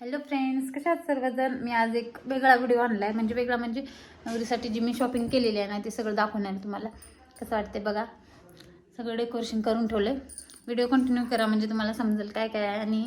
Hello friends, कशा आहात सर्वजण. मी आज एक वेगळा व्हिडिओ आणला आहे. वेगळा म्हणजे नवरीसाठी जी मी शॉपिंग केलेली आहे ना ते सगळं दाखवणार आहे तुम्हाला. कसं वाटते बघा, सगळं डेकोरेशन करून ठेवलं आहे. व्हिडिओ कंटिन्यू करा म्हणजे तुम्हाला समजेल काय काय आहे आणि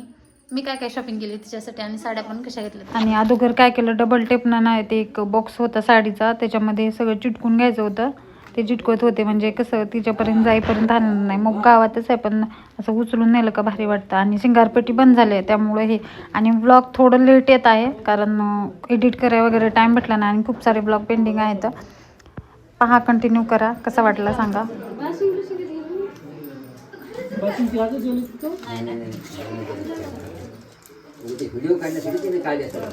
मी काय काय शॉपिंग केली तिच्यासाठी आणि साड्या पण कशा घेतल्या. आणि अगोदर काय केलं, डबल टेपनं नाही ते एक बॉक्स होता साडीचा, त्याच्यामध्ये सगळं चिटकून घ्यायचं होतं. ते चिटकवत होते म्हणजे कसं तिच्यापर्यंत जाईपर्यंत आणणार नाही. मग गावातच आहे पण असं उचलून नेलं का भारी वाटतं. आणि सिंगारपेटी बंद झाली आहे त्यामुळे हे. आणि ब्लॉग थोडं लेट येत आहे कारण एडिट करायला वगैरे टाईम भेटला नाही आणि खूप सारे ब्लॉग पेंडिंग आहेत. पहा, कंटिन्यू करा. कसा वाटला सांगा. व्हिडिओ काढण्यासाठी तिने काढले सर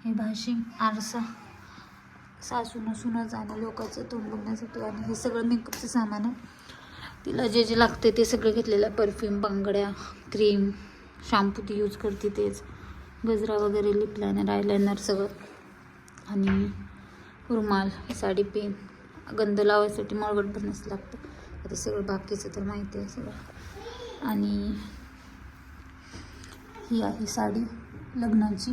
हे भाशी आरसा सासून सुनच आणि लोकांचं तोंड बघण्यासाठी आणि हे सगळं मेकअपचं सामान आहे. तिला जे जे लागते ते सगळं घेतलेलं आहे. परफ्यूम, बांगड्या, क्रीम, शॅम्पू ती यूज करते तेच, गजरा वगैरे, लिप लायनर, आयलायनर सगळं, आणि रुमाल, साडी, पेन, गंध लावायसाठी मळवट बनच लागतं. आता सगळं बाकीचं तर माहिती आहे सगळं. आणि ही आहे साडी लग्नाची.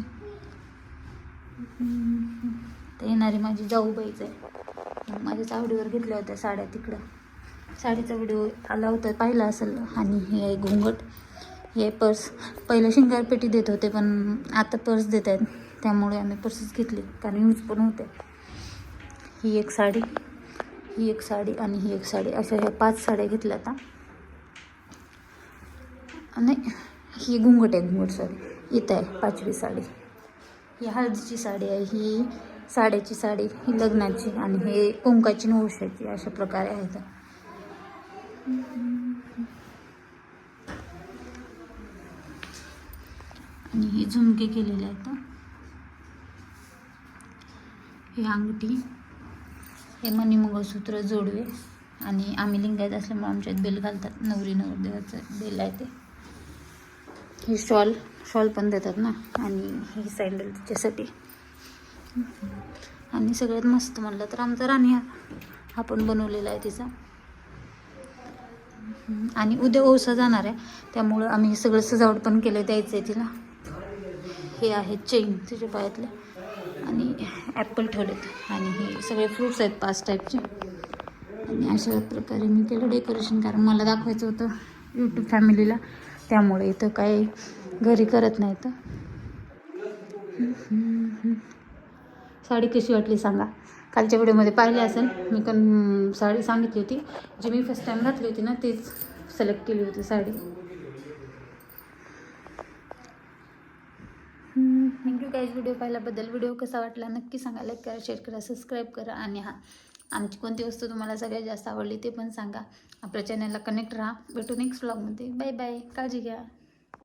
ते येणारी माझी जाऊबाईच आहे. माझ्याच आवडीवर घेतल्या होत्या साड्या तिकडं. साडीचा व्हिडिओ आला होता, पाहिला असेल. आणि हे आहे घुंगट, हे आहे पर्स. पहिलं शिंगारपेटी देत होते पण आता पर्स देत आहेत, त्यामुळे आम्ही पर्सच घेतली कारण यूज पण होते. ही एक साडी, ही एक साडी आणि ही एक साडी, अशा ह्या 5 साड्या घेतल्या आता. नाही, ही घुंगट आहे, घुंगट सॉरी, इथं आहे 5वी साडी. ही हळदीची साडी आहे, ही साड्याची साडी, ही लग्नाची, आणि हे कुंकाची नवशाची. अशा प्रकारे आहेत. आणि हे झुमके केलेले आहेत. हे अंगठी, हे मणी मंगळसूत्र, जोडवे. आणि आम्ही लिंगायत असल्यामुळे आमच्यात बेल घालतात, नवरी नवरदेवाचं बेल आहे ते. ही शॉल पण देतात ना. आणि ही सँडल तिच्यासाठी. आणि सगळ्यात मस्त म्हणलं तर आमचा राणी हा पण बनवलेला आहे तिचा. आणि उद्या ओसा जाणार आहे त्यामुळं आम्ही हे सगळं सजावट पण केलं, द्यायचं आहे तिला. हे आहेत चेन तिच्या पायातले, आणि ॲपल ठेवलेत, आणि हे सगळे फ्रूट्स आहेत 5 टाईपचे. आणि अशा प्रकारे मी केलं डेकोरेशन कारण मला दाखवायचं होतं यूट्यूब फॅमिलीला, त्यामुळे इथं काय घरी करत नाही. तर साडी कशी वाटली सांगा. कालच्या व्हिडिओमध्ये पाहिली असेल, मी पण साडी सांगितली होती, जी मी फर्स्ट टाईम घातली होती ना तेच सिलेक्ट केली होती साडी. थँक्यू गाईज व्हिडिओ पाहिल्याबद्दल. व्हिडिओ कसा वाटला नक्की सांगा. लाईक करा, शेअर करा, सबस्क्राईब करा. आणि आमची कोणती वस्तू तुम्हाला सगळ्यात जास्त आवडली ते पण सांगा. आपल्या चॅनलला कनेक्ट राहा. भेटू नेक्स्ट व्लॉगमध्ये. बाय बाय, काळजी घ्या.